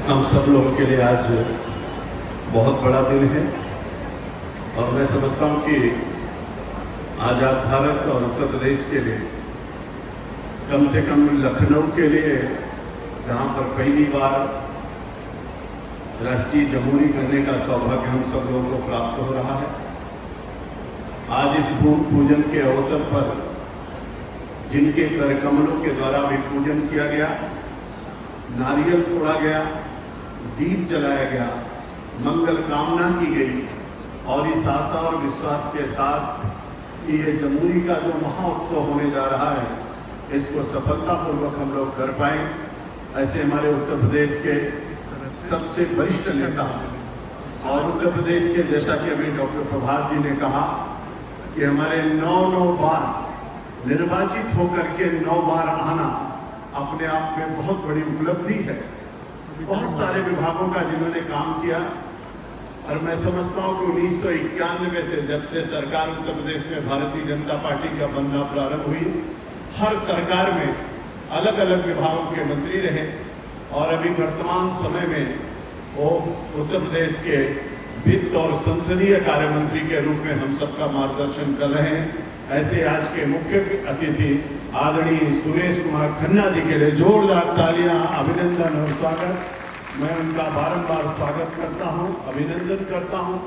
हम सब लोगों के लिए आज बहुत बड़ा दिन है और मैं समझता हूँ कि आज़ाद भारत और उत्तर प्रदेश के लिए, कम से कम लखनऊ के लिए, जहाँ पर पहली बार राष्ट्रीय जमहूरी करने का सौभाग्य हम सब लोगों को प्राप्त हो रहा है। आज इस भूमि पूजन के अवसर पर जिनके कर कमलों के द्वारा भी पूजन किया गया, नारियल फोड़ा गया, दीप जलाया गया, मंगल कामना की गई और इस आशा और विश्वास के साथ कि ये जमहूरी का जो महाउत्सव होने जा रहा है, इसको सफलतापूर्वक हम लोग कर पाएं, ऐसे हमारे उत्तर प्रदेश के सबसे वरिष्ठ नेता और उत्तर प्रदेश के, जैसा कि अभी डॉक्टर प्रभात जी ने कहा कि हमारे 9 बार निर्वाचित होकर के 9 बार आना अपने आप में बहुत बड़ी उपलब्धि है। बहुत सारे विभागों का जिन्होंने काम किया और मैं समझता हूं कि 1991 से जब से सरकार उत्तर प्रदेश में भारतीय जनता पार्टी का बनना प्रारंभ हुई, हर सरकार में अलग अलग विभागों के मंत्री रहे और अभी वर्तमान समय में वो उत्तर प्रदेश के वित्त और संसदीय कार्य मंत्री के रूप में हम सबका मार्गदर्शन कर रहे हैं। ऐसे आज के मुख्य अतिथि आदरणीय सुरेश कुमार खन्ना जी के लिए जोरदार तालियां, अभिनंदन और स्वागत। मैं उनका बारंबार स्वागत करता हूं, अभिनंदन करता हूं।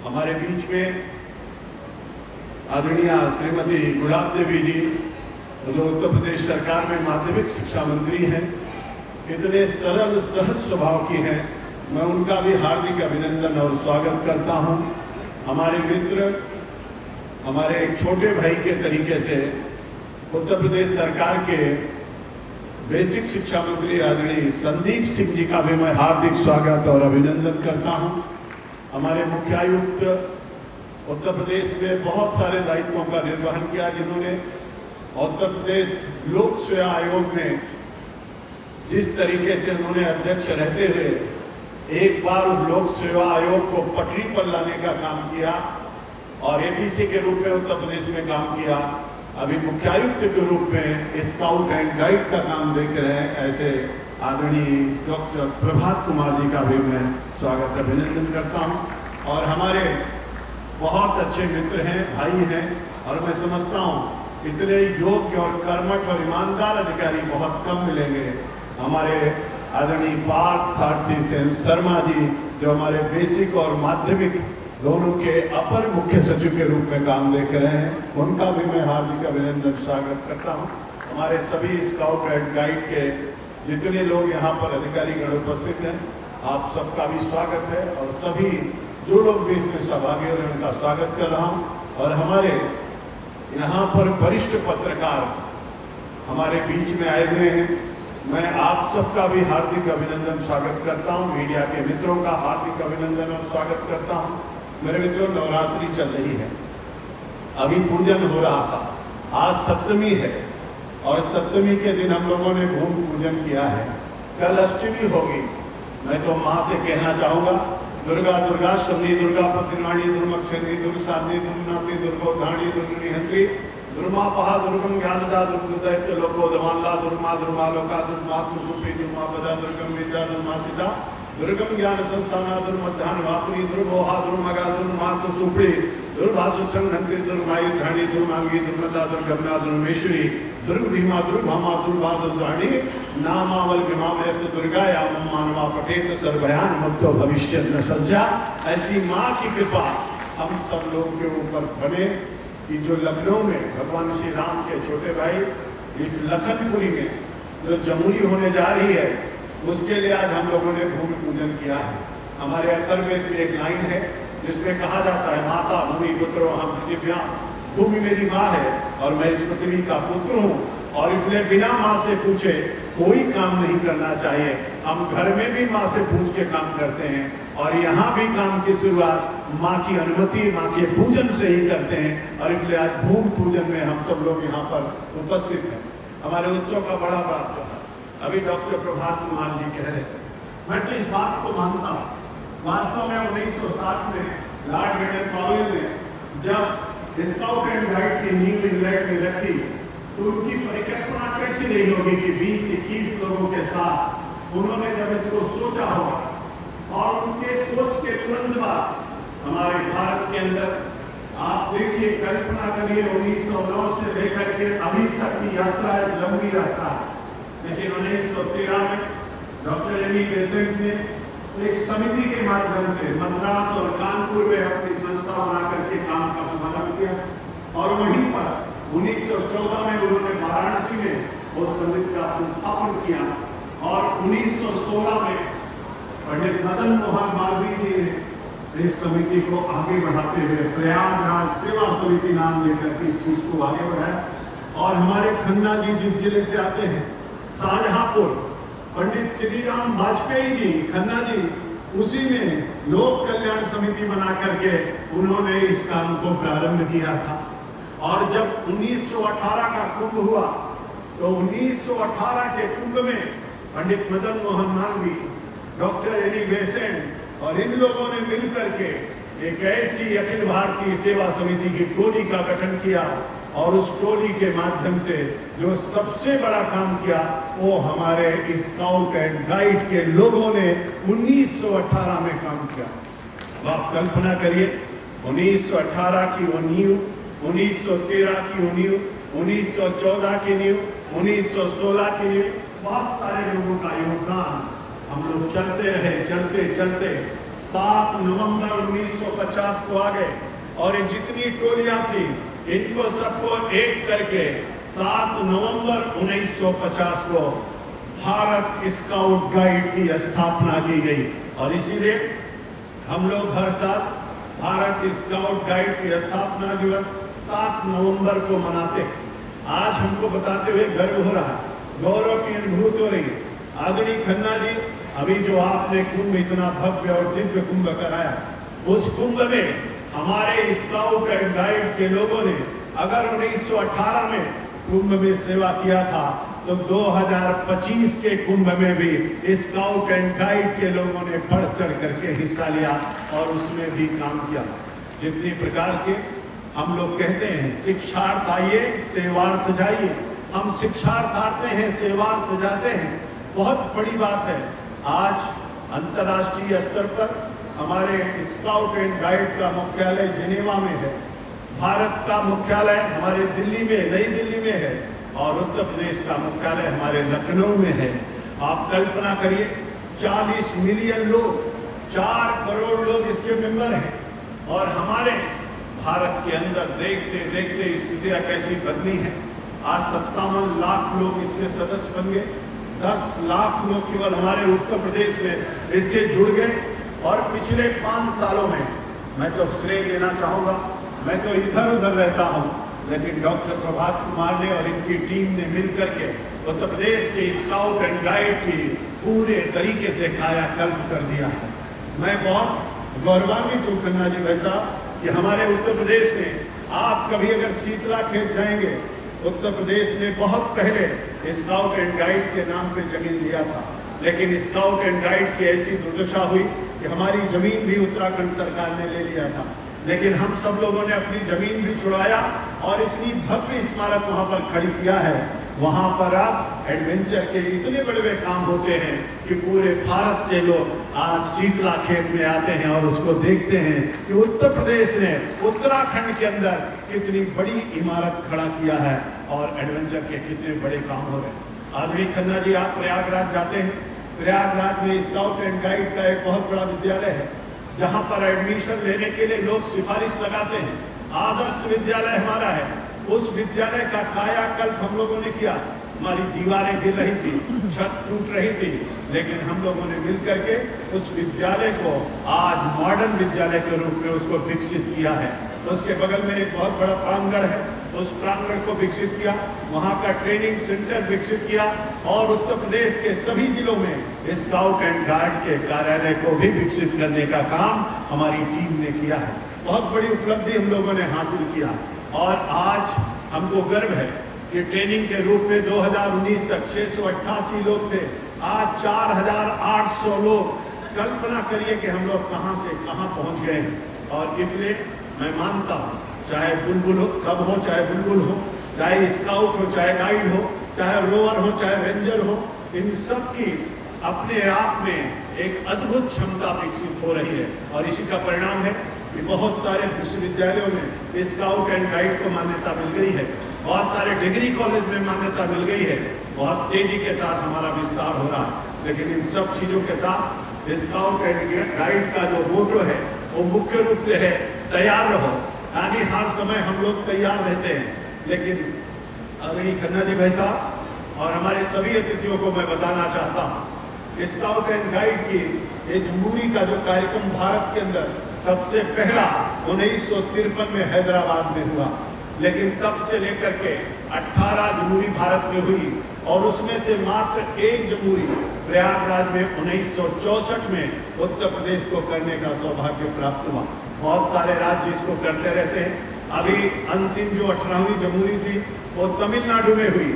हमारे बीच में आदरणीय श्रीमती गुलाब देवी जी, जो उत्तर प्रदेश सरकार में माध्यमिक शिक्षा मंत्री हैं, इतने सरल सहज स्वभाव की हैं, मैं उनका भी हार्दिक अभिनंदन और स्वागत करता हूं। हमारे मित्र, हमारे एक छोटे भाई के तरीके से उत्तर प्रदेश सरकार के बेसिक शिक्षा मंत्री आदरणीय संदीप सिंह जी का भी मैं हार्दिक स्वागत और अभिनंदन करता हूं। हमारे मुख्यायुक्त उत्तर प्रदेश में बहुत सारे दायित्वों का निर्वहन किया, जिन्होंने उत्तर प्रदेश लोक सेवा आयोग में जिस तरीके से उन्होंने अध्यक्ष रहते हुए एक बार उस लोक सेवा आयोग को पटरी पर लाने का काम किया और एपीसी के रूप में उत्तर प्रदेश में काम किया। अभी मुख्यायुक्त के रूप में स्काउट एंड गाइड का काम देख रहे हैं, ऐसे आदरणीय डॉक्टर प्रभात कुमार जी का भी मैं स्वागत अभिनंदन करता हूं। और हमारे बहुत अच्छे मित्र हैं, भाई हैं और मैं समझता हूं इतने योग्य और कर्मठ और ईमानदार अधिकारी बहुत कम मिलेंगे। हमारे आदरणीय पार्थ सारथी सेन शर्मा जी, जो हमारे बेसिक और माध्यमिक दोनों के अपर मुख्य सचिव के रूप में काम देख रहे हैं, उनका भी मैं हार्दिक अभिनंदन स्वागत करता हूं। हमारे सभी स्काउट एंड गाइड के जितने लोग यहाँ पर अधिकारीगण उपस्थित हैं, आप सबका भी स्वागत है और सभी जो लोग भी इसमें सहभागी हो रहे हैं उनका स्वागत कर रहा हूँ। और हमारे यहाँ पर वरिष्ठ पत्रकार हमारे बीच में आए हुए हैं, मैं आप सबका भी हार्दिक अभिनंदन स्वागत करता हूं। मीडिया के मित्रों का हार्दिक अभिनंदन और स्वागत करता हूं। मेरे मित्रों, नवरात्रि चल रही है, अभी पूजन हो रहा था, आज सप्तमी है और सप्तमी के दिन हम लोगों ने भूमि पूजन किया है। कल अष्टमी होगी। मैं तो माँ से कहना चाहूँगा, दुर्गा दुर्गा शमनी दुर्गा पतिर्वाणी दुर्मक्षिणी दुर्साधनी दुर्नासी दुर्गोधाणी दुर्निहंत्री दुर्मापहा दुर्गम ज्ञानदा दुर्गदैत्य लोको दमाला दुर्मा दुर्मालोका दुर्मातु सुपी दुर्मापदा दुर्गम विद्या दुर्मासिता दुर्गम ज्ञान संस्थाना दुर्मध्यान वासुनी दुर्मोहा दुर्मगा दुर्मातु सुपी दुर्भासु संघंति दुर्मायुधाणी दुर्मांगी दुर्मदा दुर्गम्या दुर्मेश्वरी दुर्भीमा दुर्भामा दुर्भा दुर्धाणी नामावल विमावयस्त दुर्गाया मानवा पठेत सर्वयान मुक्तो भविष्य न सज्जा। ऐसी माँ की कृपा हम सब लोगों के ऊपर बने कि जो लखनऊ में भगवान श्री राम के छोटे भाई इस लखनपुरी में जो जमहूरी होने जा रही है, उसके लिए आज हम लोगों ने भूमि पूजन किया है। हमारे अक्षर में एक लाइन है जिसमें कहा जाता है, माता भूमि पुत्रो हम पृथिव्या, भूमि मेरी माँ है और मैं इस पृथ्वी का पुत्र हूँ और इसलिए बिना माँ से पूछे कोई काम नहीं करना चाहिए। हम घर में भी माँ से पूछ के काम करते हैं और यहाँ भी काम की शुरुआत माँ की अनुमति, माँ के पूजन से ही करते हैं और इसलिए आज भूमि पूजन में हम सब लोग यहाँ पर उपस्थित हैं। हमारे उत्सव का बड़ा बात है, अभी डॉक्टर प्रभात कुमार जी कह रहे हैं, मैं तो इस बात को मानता हूँ। वास्तव में 1907 में लॉर्ड बेटन पावेल ने जब स्काउट एंड गाइड की नींव इंग्लैंड में रखी तो उनकी परिकल्पना कैसी नहीं होगी कि 20-21 लोगों के साथ उन्होंने जब इसको सोचा होगा और उनके सोच के तुरंत बाद हमारे भारत के अंदर आप देखिए, कल्पना करिए 1909 से लेकर के अभी तक की यात्रा एक लंबी यात्रा है। लेकिन 1913 में डॉक्टर एनी बेसेंट ने एक समिति के माध्यम से मद्रास और कानपुर में अपनी संस्था बना करके काम का शुभारंभ किया और वहीं पर 1914 में उन्होंने वाराणसी में उस समिति का संस्थापन किया और 1916 में पंडित मदन मोहन मालवीय जी ने इस समिति को आगे बढ़ाते हुए प्रयागराज सेवा समिति नाम लेकर के इस चीज को आगे बढ़ाया। और हमारे खन्ना जी जिस जिले से आते हैं, शाहजहांपुर, पंडित श्री राम वाजपेयी जी खन्ना जी उसी में लोक कल्याण समिति बना करके उन्होंने इस काम को प्रारंभ किया था। और जब 1918 का कुंभ हुआ तो 1918 के कुंभ में Pandit Madan Mohan Malviya, doctor Annie Besant और इन लोगों ने मिलकर के एक ऐसी अखिल भारतीय सेवा समिति की टोली का गठन किया और उस टोली के माध्यम से जो सबसे बड़ा काम किया वो हमारे स्काउट एंड गाइड के लोगों ने 1918 में काम किया। अब आप कल्पना करिए, 1918 की वो नींव, 1913 की वो नींव, 1914 की नींव, 1916 की नींव, बहुत सारे लोगों का योगदान। हम लोग चलते रहे, चलते चलते 7 नवंबर 1950 को आ गए और ये जितनी टोलियां थी इनको सबको एक करके 7 नवंबर 1950 को भारत स्काउट गाइड की स्थापना की गई। और इसीलिए हम लोग हर साल भारत स्काउट गाइड की स्थापना दिवस 7 नवंबर को मनाते हैं। आज हमको बताते हुए गर्व हो रहा है, गौरव की अनुभूति हो रही है। आदरणीय खन्ना जी, अभी जो आपने कुंभ इतना भव्य और दिव्य कुंभ कराया, उस कुंभ में हमारे स्काउट एंड गाइड के लोगों ने अगर 1918 में कुंभ में सेवा किया था तो 2025 के कुंभ में भी स्काउट एंड गाइड के लोगों ने बढ़ चढ़ करके हिस्सा लिया और उसमें भी काम किया। जितनी प्रकार के हम लोग कहते हैं, शिक्षार्थ आइए सेवार्थ जाइए, हम शिक्षार्थ आते हैं सेवार्थ जाते हैं, बहुत बड़ी बात है। आज अंतर्राष्ट्रीय स्तर पर हमारे स्काउट एंड गाइड का मुख्यालय जिनेवा में है, भारत का मुख्यालय हमारे दिल्ली में, नई दिल्ली में है और उत्तर प्रदेश का मुख्यालय हमारे लखनऊ में है। आप कल्पना करिए, 40 मिलियन लोग, 4 करोड़ लोग इसके मेंबर हैं और हमारे भारत के अंदर देखते देखते स्थितियां कैसी बदली हैं। आज 57 लाख लोग इसके सदस्य बन गए, 10 लाख लोग केवल हमारे उत्तर प्रदेश में इससे जुड़ गए और पिछले 5 सालों में, मैं तो श्रेय देना चाहूँगा, मैं तो इधर उधर रहता हूँ, लेकिन डॉक्टर प्रभात कुमार ने और इनकी टीम ने मिलकर के उत्तर प्रदेश के स्काउट एंड गाइड की पूरे तरीके से कायाकल्प कर दिया है। मैं बहुत गौरवान्वित हूँ खन्ना जी वैसा कि हमारे उत्तर प्रदेश में आप कभी अगर शीतला खेत जाएंगे, उत्तर प्रदेश ने बहुत पहले स्काउट एंड गाइड के नाम पे जमीन लिया था, लेकिन स्काउट एंड गाइड की ऐसी दुर्दशा हुई कि हमारी जमीन भी उत्तराखंड सरकार ने ले लिया था। लेकिन हम सब लोगों ने अपनी जमीन भी छुड़ाया और इतनी भव्य स्मारक वहां पर खड़ी किया है। वहां पर आप एडवेंचर के इतने बड़े बड़े काम होते हैं कि पूरे भारत से लोग आज शीतला खेत में आते हैं और उसको देखते हैं कि उत्तर प्रदेश ने उत्तराखंड के अंदर कितनी बड़ी इमारत खड़ा किया है और एडवेंचर के कितने बड़े काम हो रहे हैं। आदरणीय खन्ना जी, आप प्रयागराज जाते हैं, प्रयागराज में स्काउट एंड गाइड का एक बहुत बड़ा विद्यालय है जहां पर एडमिशन लेने के लिए लोग सिफारिश लगाते हैं। आदर्श विद्यालय हमारा है, उस विद्यालय का कायाकल्प हम लोगों ने किया। हमारी दीवारें गिर रही थी, छत टूट रही थी, लेकिन हम लोगों ने मिलकर के उस विद्यालय को आज मॉडर्न विद्यालय के रूप में उसको विकसित किया है। उसके बगल में एक बहुत बड़ा प्रांगण है, उस प्रांगण को विकसित किया, वहाँ का ट्रेनिंग सेंटर विकसित किया और उत्तर प्रदेश के सभी जिलों में स्काउट एंड गाइड के कार्यालय को भी विकसित करने का काम हमारी टीम ने किया है। बहुत बड़ी उपलब्धि हम लोगों ने हासिल किया और आज हमको गर्व है कि ट्रेनिंग के रूप में 2019 तक 688 लोग थे, आज 4800 लोग। कल्पना करिए कि हम लोग कहां से कहां पहुंच गए हैं। और इसलिए मैं मानता हूं, चाहे बुलबुल हो, कब हो, चाहे बुलबुल हो, चाहे स्काउट हो, चाहे गाइड हो, चाहे रोवर हो, चाहे रेंजर हो, इन सब की अपने आप में एक अद्भुत क्षमता विकसित हो रही है और इसी का परिणाम है कि बहुत सारे विश्वविद्यालयों में स्काउट एंड गाइड को मान्यता मिल गई है, बहुत सारे डिग्री कॉलेज में मान्यता मिल गई है, बहुत तेजी के साथ हमारा विस्तार हो रहा है। लेकिन इन सब चीजों के साथ स्काउट एंड गाइड का जो मोटो है वो मुख्य रूप से है तैयार रहो, यानी हर समय हम लोग तैयार रहते हैं। लेकिन आदरणीय खन्ना जी भाई साहब और हमारे सभी अतिथियों को मैं बताना चाहता हूँ, स्काउट एंड गाइड की ये जम्बूरी का जो कार्यक्रम भारत के अंदर सबसे पहला 1953 में हैदराबाद में हुआ, लेकिन तब से लेकर के 18 जमहूरी भारत में हुई और उसमें से मात्र एक जमहूरी प्रयागराज में 1964 में उत्तर प्रदेश को करने का सौभाग्य प्राप्त हुआ। बहुत सारे राज्य इसको करते रहते हैं। अभी अंतिम जो 18वीं जमहूरी थी वो तमिलनाडु में हुई,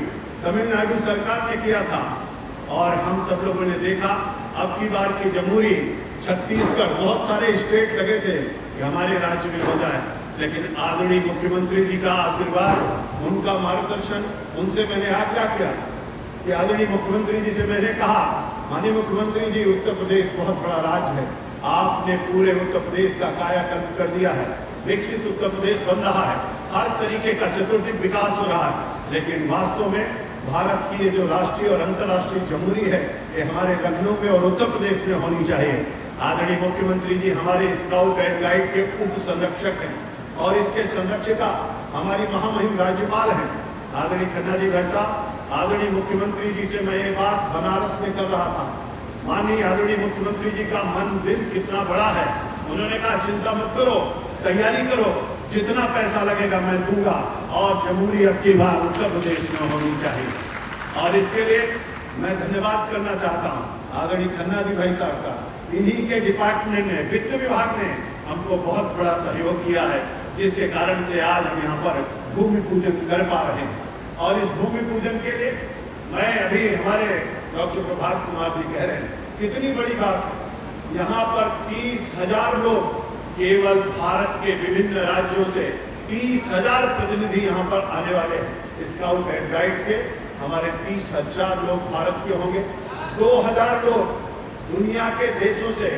तमिलनाडु सरकार ने किया था और हम सब लोगों ने देखा अब की बार की जमहूरी छत्तीसगढ़, बहुत सारे स्टेट लगे थे कि हमारे राज्य में हो जाए, लेकिन आदरणीय मुख्यमंत्री जी का आशीर्वाद, उनका मार्गदर्शन, उनसे मैंने आग्रह किया कि आदरणीय मुख्यमंत्री जी से मैंने कहा, माननीय मुख्यमंत्री जी उत्तर प्रदेश बहुत बड़ा राज्य है, आपने पूरे उत्तर प्रदेश का कायाकल्प कर दिया है, विकसित उत्तर प्रदेश बन रहा है, हर तरीके का चतुर्दिक विकास हो रहा है, लेकिन वास्तव में भारत की ये जो राष्ट्रीय और अंतर्राष्ट्रीय जमहूरी है ये हमारे लखनऊ में और उत्तर प्रदेश में होनी चाहिए। आदरणीय मुख्यमंत्री जी हमारे स्काउट एंड गाइड के उप संरक्षक हैं और इसके संरक्षिका हमारी महामहिम राज्यपाल हैं आदरणीय खन्ना जी भाई साहब। आदरणीय मुख्यमंत्री जी से मैं ये बात बनारस में कर रहा था, माननीय आदरणीय मुख्यमंत्री जी का मन दिल कितना बड़ा है, उन्होंने कहा चिंता मत करो, तैयारी करो, जितना पैसा लगेगा मैं दूंगा और जमहूरी अब की बार उत्तर प्रदेश में होनी चाहिए। और इसके लिए मैं धन्यवाद करना चाहता हूं आदरणीय खन्ना जी भाई साहब का, इन्हीं के डिपार्टमेंट ने, वित्त विभाग ने हमको बहुत बड़ा सहयोग किया है, जिसके कारण से आज हम यहाँ पर भूमि पूजन कर पा रहे हैं। और इस भूमि पूजन के लिए मैं अभी हमारे डॉक्टर प्रभात कुमार जी कह रहे हैं, कितनी बड़ी बात, यहाँ पर 30,000 लोग केवल भारत के विभिन्न राज्यों से 30,000 प्रतिनिधि यहाँ पर आने वाले हैं। स्काउट एंड गाइड के हमारे 30,000 लोग भारत के होंगे, 2,000 लोग दुनिया के देशों से,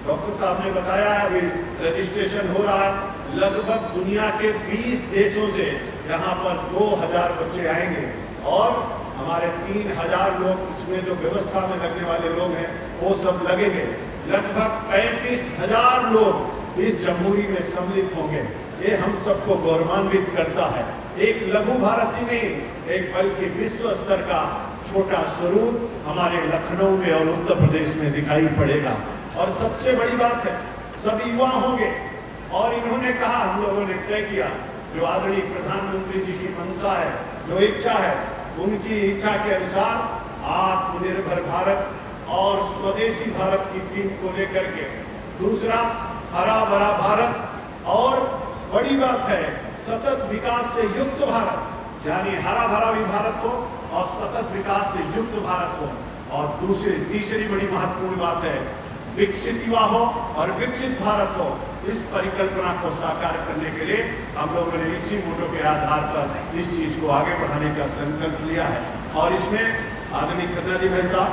डॉक्टर साहब ने बताया है अभी रजिस्ट्रेशन हो रहा है, लगभग दुनिया के 20 देशों से यहाँ पर 2,000 बच्चे आएंगे और हमारे 3,000 लोग इसमें जो व्यवस्था में लगने वाले लोग हैं वो सब लगेंगे। लगभग 35,000 लोग इस जमहूरी में सम्मिलित होंगे। ये हम सबको गौरवान्वित करता है। एक लघु भारत ही नहीं, एक बल्कि विश्व स्तर का छोटा स्वरूप हमारे लखनऊ में और उत्तर प्रदेश में दिखाई पड़ेगा। और सबसे बड़ी बात है, सब युवा होंगे और इन्होंने कहा, हम लोगों ने तय किया, जो आदरणीय प्रधानमंत्री जी की मंशा है, जो इच्छा है, उनकी इच्छा के अनुसार आत्मनिर्भर भारत और स्वदेशी भारत की थीम को लेकर के, दूसरा हरा भरा भारत और बड़ी बात है सतत विकास से युक्त भारत, यानी हरा भरा भी भारत हो और सतत विकास से युक्त भारत हो। और तीसरी बड़ी महत्वपूर्ण बात है विकसित युवा हो और विकसित भारत हो। इस परिकल्पना को साकार करने के लिए हम लोगों ने इसी मोटो के आधार पर इस चीज को आगे बढ़ाने का संकल्प लिया है। और इसमें आदरणीय खन्ना जी भाई साहब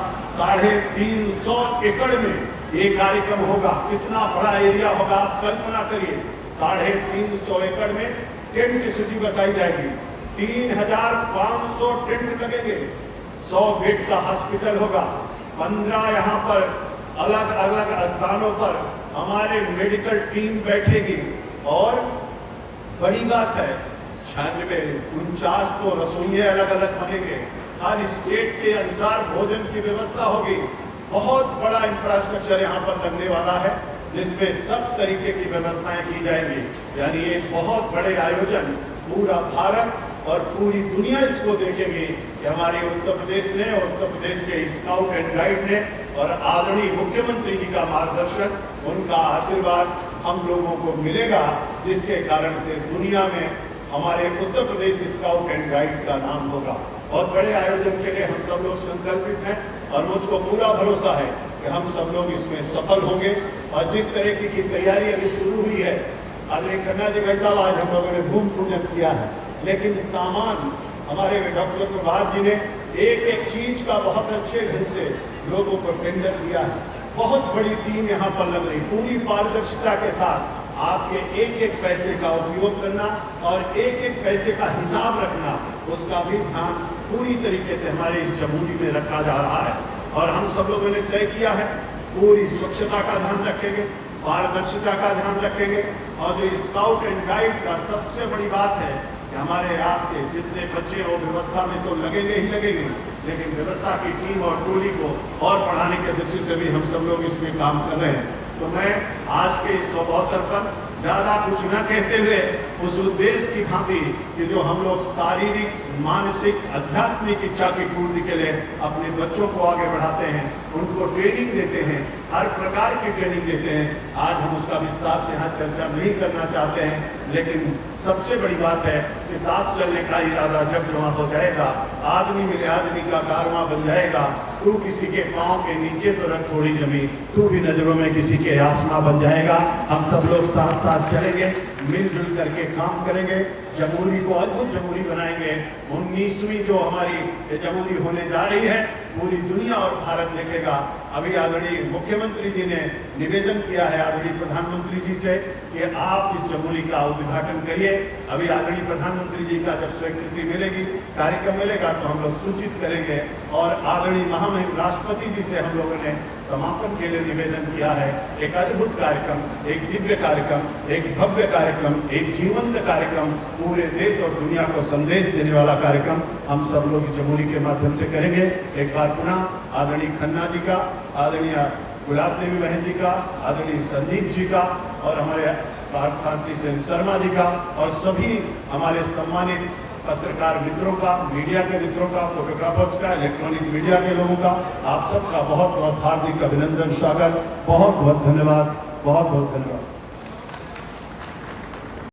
350 एकड़ में ये कार्यक्रम होगा। कितना बड़ा एरिया होगा आप कल्पना करिए। 350 एकड़ में टेंट सिटी बसाई जाएगी, 3,500 टेंट लगेंगे, 100 बेड का हॉस्पिटल होगा, 15 यहाँ पर अलग अलग स्थानों पर हमारे मेडिकल टीम बैठेगी। और बड़ी बात है 49 तो रसोइये अलग अलग बनेंगे, हर स्टेट के अनुसार भोजन की व्यवस्था होगी। बहुत बड़ा इंफ्रास्ट्रक्चर यहाँ पर लगने वाला है जिसमें सब तरीके की व्यवस्थाएं की जाएंगी। यानी एक बहुत बड़े आयोजन, पूरा भारत और पूरी दुनिया इसको देखेंगे कि हमारे उत्तर प्रदेश ने और उत्तर प्रदेश के स्काउट एंड गाइड ने और आदरणीय मुख्यमंत्री जी का मार्गदर्शन, उनका आशीर्वाद हम लोगों को मिलेगा, जिसके कारण से दुनिया में हमारे Uttar Pradesh scout and guide का नाम होगा। बहुत बड़े आयोजन के लिए हम सब लोग संकल्पित हैं और मुझको पूरा भरोसा है कि हम सब लोग इसमें सफल होंगे। और जिस तरीके की तैयारी अभी शुरू हुई है, आदरणीय खन्ना जी भाई साहब, आज हम लोगों ने भूमि पूजन किया है, लेकिन सामान हमारे डॉक्टर प्रभात जी ने एक एक चीज का बहुत अच्छे ढंग से लोगों को टेंडर दिया है। बहुत बड़ी टीम यहाँ पर लग रही, पूरी पारदर्शिता के साथ आपके एक एक पैसे का उपयोग करना और एक एक पैसे का हिसाब रखना, उसका भी ध्यान पूरी तरीके से हमारे इस जमूरी में रखा जा रहा है। और हम सब लोगों ने तय किया है पूरी स्वच्छता का ध्यान रखेंगे, पारदर्शिता का ध्यान रखेंगे। और जो स्काउट एंड गाइड का सबसे बड़ी बात है कि हमारे आपके जितने बच्चे हो व्यवस्था में तो लगेंगे ही लगेंगे, लेकिन व्यवस्था की टीम और टोली को और बढ़ाने के दृष्टि से भी हम सब लोग इसमें काम कर रहे हैं। तो मैं आज के इस शुभ अवसर पर ज्यादा कुछ न कहते हुए उस उद्देश्य की भांति कि जो हम लोग शारीरिक, मानसिक, आध्यात्मिक इच्छा की पूर्ति के लिए अपने बच्चों को आगे बढ़ाते हैं, उनको ट्रेनिंग देते हैं, हर प्रकार की ट्रेनिंग देते हैं। आज हम उसका विस्तार से यहाँ चर्चा नहीं करना चाहते हैं, लेकिन सबसे बड़ी बात है कि साथ चलने का इरादा जब जमा हो जाएगा, आदमी मिले आदमी का कारवां बन जाएगा। तू किसी के पांव के नीचे तो रख थोड़ी जमीन, तू भी नजरों में किसी के आसमां बन जाएगा। हम सब लोग साथ साथ चलेंगे, मिलजुल करके काम करेंगे, जमहूरी को अद्भुत जमहूरी बनाएंगे। 19वीं जो हमारी जमहूरी होने जा रही है, पूरी दुनिया और भारत देखेगा। अभी आदरणीय मुख्यमंत्री जी ने निवेदन किया है आदरणीय प्रधानमंत्री जी से कि आप इस जमहूरी का उद्घाटन करिए। अभी आदरणीय प्रधानमंत्री जी का जब स्वीकृति मिलेगी, कार्यक्रम मिलेगा, तो हम लोग सूचित करेंगे। और आदरणीय महामहिम राष्ट्रपति जी से हम लोगों ने समापन के लिए निवेदन किया है। एक अद्भुत कार्यक्रम, एक दिव्य कार्यक्रम, एक भव्य कार्यक्रम, एक जीवंत कार्यक्रम, पूरे देश और दुनिया को संदेश देने वाला कार्यक्रम हम सब लोग जमहूरी के माध्यम से करेंगे। एक बार पुनः आदरणीय खन्ना जी का, आदरणीय गुलाब देवी बहन जी का, आदरणीय संदीप जी का और हमारे पार्थ शांति सेन शर्मा जी का और सभी हमारे सम्मानित पत्रकार मित्रों का, मीडिया के मित्रों का, फोटोग्राफर्स का, इलेक्ट्रॉनिक मीडिया के लोगों का, आप सबका बहुत बहुत हार्दिक अभिनंदन, स्वागत, बहुत बहुत धन्यवाद, बहुत बहुत धन्यवाद।